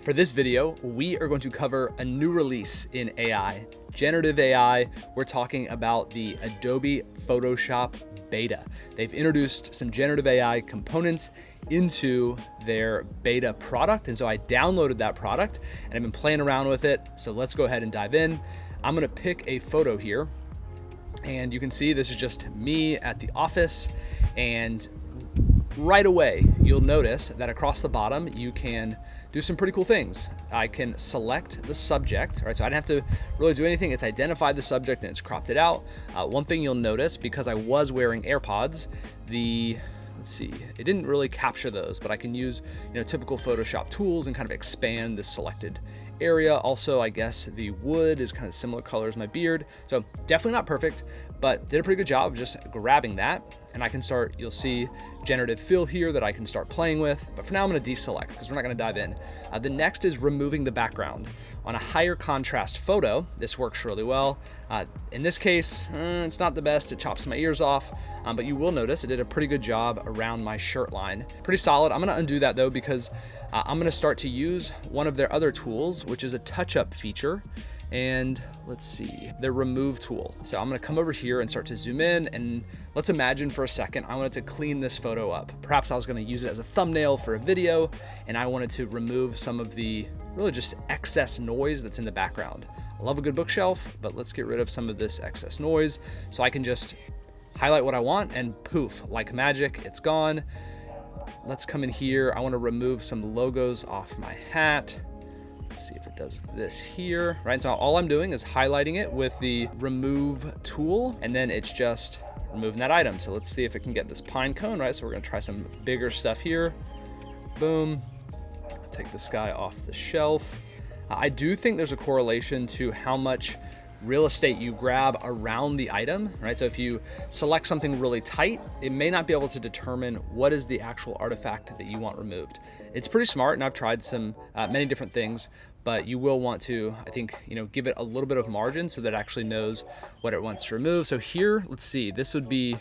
For this video, we are going to cover a new release in AI, generative AI. We're talking about the Adobe Photoshop beta. They've introduced some generative AI components into their beta product. And so I downloaded that product and I've been playing around with it. So let's go ahead and dive in. I'm gonna pick a photo here. And you can see this is just me at the office. And right away, you'll notice that across the bottom, you can do some pretty cool things. I can select the subject, right? So I didn't have to really do anything. It's identified the subject and it's cropped it out. One thing you'll notice, because I was wearing AirPods, let's see, it didn't really capture those, but I can use, typical Photoshop tools and kind of expand the selected area. Also, I guess the wood is kind of similar color as my beard. So definitely not perfect, but did a pretty good job of just grabbing that. And I can start, you'll see generative fill here that I can start playing with. But for now, I'm gonna deselect because we're not gonna dive in. The next is removing the background. On a higher contrast photo, this works really well. In this case, it's not the best. It chops my ears off, but you will notice it did a pretty good job around my shirt line. Pretty solid. I'm gonna undo that though, because I'm gonna start to use one of their other tools, which is a touch-up feature. And let's see, the remove tool. So I'm gonna come over here and start to zoom in, and let's imagine for a second, I wanted to clean this photo up. Perhaps I was gonna use it as a thumbnail for a video, and I wanted to remove some of the really just excess noise that's in the background. I love a good bookshelf, but let's get rid of some of this excess noise. So I can just highlight what I want and poof, like magic, it's gone. Let's come in here. I wanna remove some logos off my hat. Let's see if it does this here, right? So all I'm doing is highlighting it with the remove tool, and then it's just removing that item. So let's see if it can get this pine cone, right? So we're gonna try some bigger stuff here. Boom, take this guy off the shelf. I do think there's a correlation to how much real estate you grab around the item, right? So if you select something really tight, it may not be able to determine what is the actual artifact that you want removed. It's pretty smart, and I've tried some many different things, but you will want to, I think, give it a little bit of margin so that it actually knows what it wants to remove. So here, let's see, this would be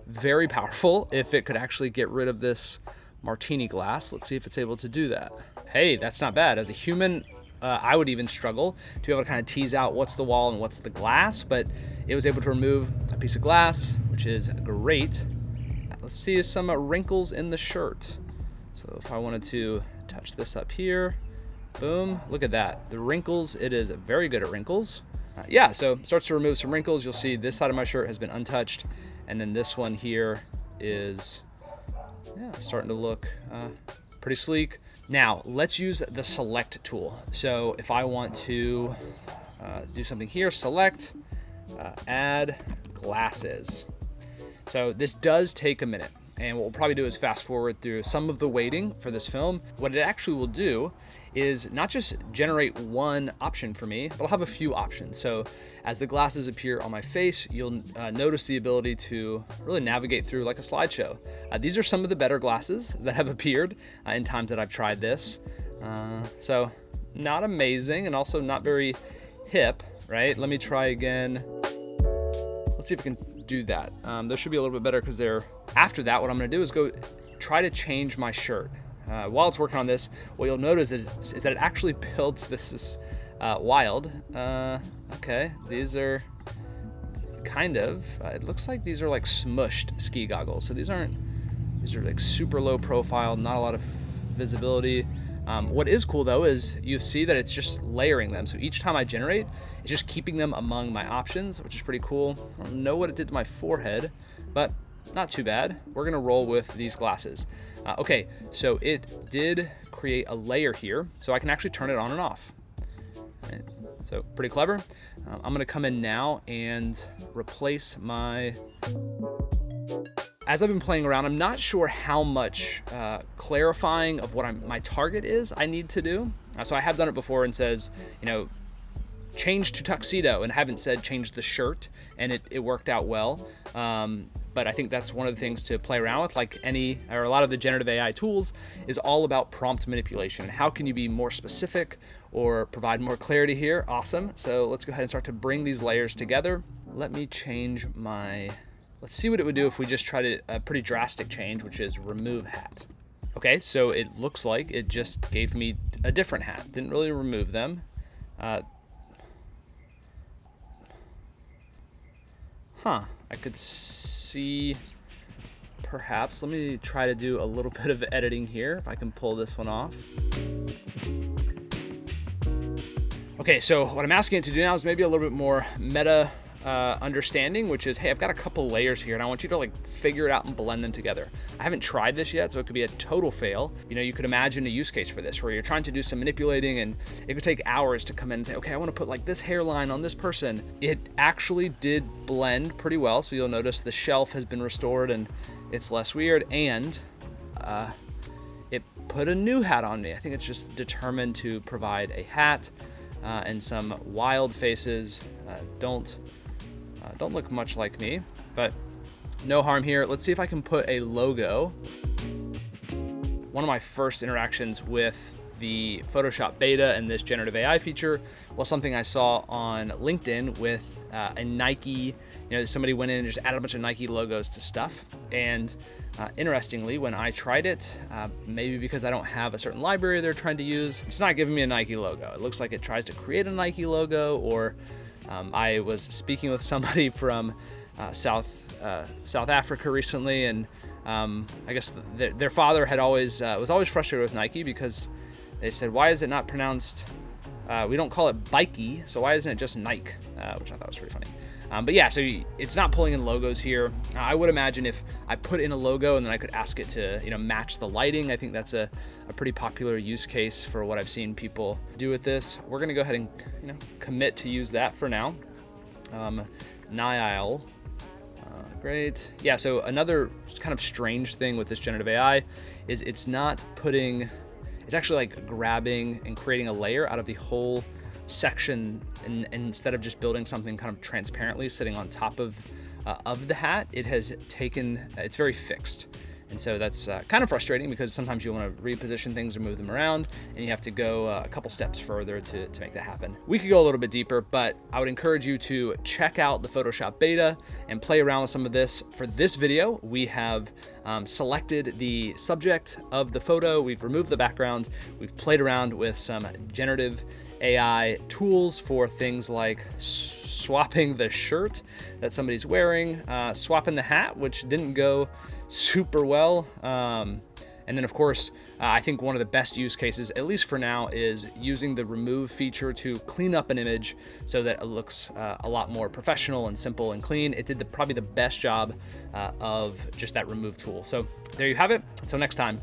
very powerful if it could actually get rid of this martini glass. Let's see if it's able to do that. Hey, that's not bad. As a human, I would even struggle to be able to kind of tease out what's the wall and what's the glass, but it was able to remove a piece of glass, which is great. Let's see some wrinkles in the shirt. So if I wanted to touch this up here, boom, look at that. The wrinkles, it is very good at wrinkles. Yeah, so it starts to remove some wrinkles. You'll see this side of my shirt has been untouched, and then this one here is starting to look pretty sleek. Now, let's use the select tool. So if I want to do something here, select, add glasses. So this does take a minute. And what we'll probably do is fast forward through some of the weighting for this film. What it actually will do is not just generate one option for me, but I'll have a few options. So as the glasses appear on my face, you'll notice the ability to really navigate through like a slideshow. These are some of the better glasses that have appeared in times that I've tried this. So not amazing and also not very hip, right? Let me try again. Let's see if we can do that. Those should be a little bit better because after that, what I'm gonna do is go try to change my shirt. While it's working on this, what you'll notice is that it actually builds this is wild. Okay, these are kind of, it looks like these are like smushed ski goggles. So these are like super low profile, not a lot of visibility. What is cool though is you see that it's just layering them. So each time I generate, it's just keeping them among my options, which is pretty cool. I don't know what it did to my forehead, but not too bad. We're gonna roll with these glasses. Okay, so it did create a layer here, so I can actually turn it on and off. Right, so pretty clever. I'm gonna come in now and replace my... As I've been playing around, I'm not sure how much clarifying of what my target is I need to do. So I have done it before and says, change to tuxedo, and haven't said change the shirt, and it worked out well. But I think that's one of the things to play around with, like a lot of the generative AI tools is all about prompt manipulation. How can you be more specific or provide more clarity here? Awesome. So let's go ahead and start to bring these layers together. Let me change let's see what it would do if we just tried a pretty drastic change, which is remove hat. Okay, so it looks like it just gave me a different hat. Didn't really remove them. I could see, perhaps, let me try to do a little bit of editing here, if I can pull this one off. Okay, so what I'm asking it to do now is maybe a little bit more meta understanding, which is, hey, I've got a couple layers here and I want you to like figure it out and blend them together. I haven't tried this yet, so it could be a total fail. You know, you could imagine a use case for this where you're trying to do some manipulating and it could take hours to come in and say, okay, I want to put like this hairline on this person. It actually did blend pretty well. So you'll notice the shelf has been restored and it's less weird, and it put a new hat on me. I think it's just determined to provide a hat and some wild faces. Don't look much like me, but no harm here. Let's see if I can put a logo. One of my first interactions with the Photoshop beta and this generative AI feature was something I saw on LinkedIn with a Nike. You know, somebody went in and just added a bunch of Nike logos to stuff. And interestingly, when I tried it, maybe because I don't have a certain library they're trying to use, it's not giving me a Nike logo. It looks like it tries to create a Nike logo, or I was speaking with somebody from South Africa recently, and I guess their father had was always frustrated with Nike because they said, why is it not pronounced, we don't call it Bikey, so why isn't it just Nike, which I thought was pretty funny. But yeah, so it's not pulling in logos here. I would imagine if I put in a logo and then I could ask it to, you know, match the lighting. I think that's a pretty popular use case for what I've seen people do with this. We're gonna go ahead and, you know, commit to use that for now. Nile. Great. Yeah, so another kind of strange thing with this generative AI is it's actually like grabbing and creating a layer out of the whole section, and instead of just building something kind of transparently sitting on top of the hat, it's very fixed. And so that's kind of frustrating because sometimes you want to reposition things or move them around, and you have to go a couple steps further to make that happen. We could go a little bit deeper, but I would encourage you to check out the Photoshop beta and play around with some of this. For this video, we have selected the subject of the photo, we've removed the background, we've played around with some generative AI tools for things like swapping the shirt that somebody's wearing, swapping the hat, which didn't go super well. And then of course, I think one of the best use cases, at least for now, is using the remove feature to clean up an image so that it looks a lot more professional and simple and clean. It did probably the best job of just that remove tool. So there you have it. Until next time.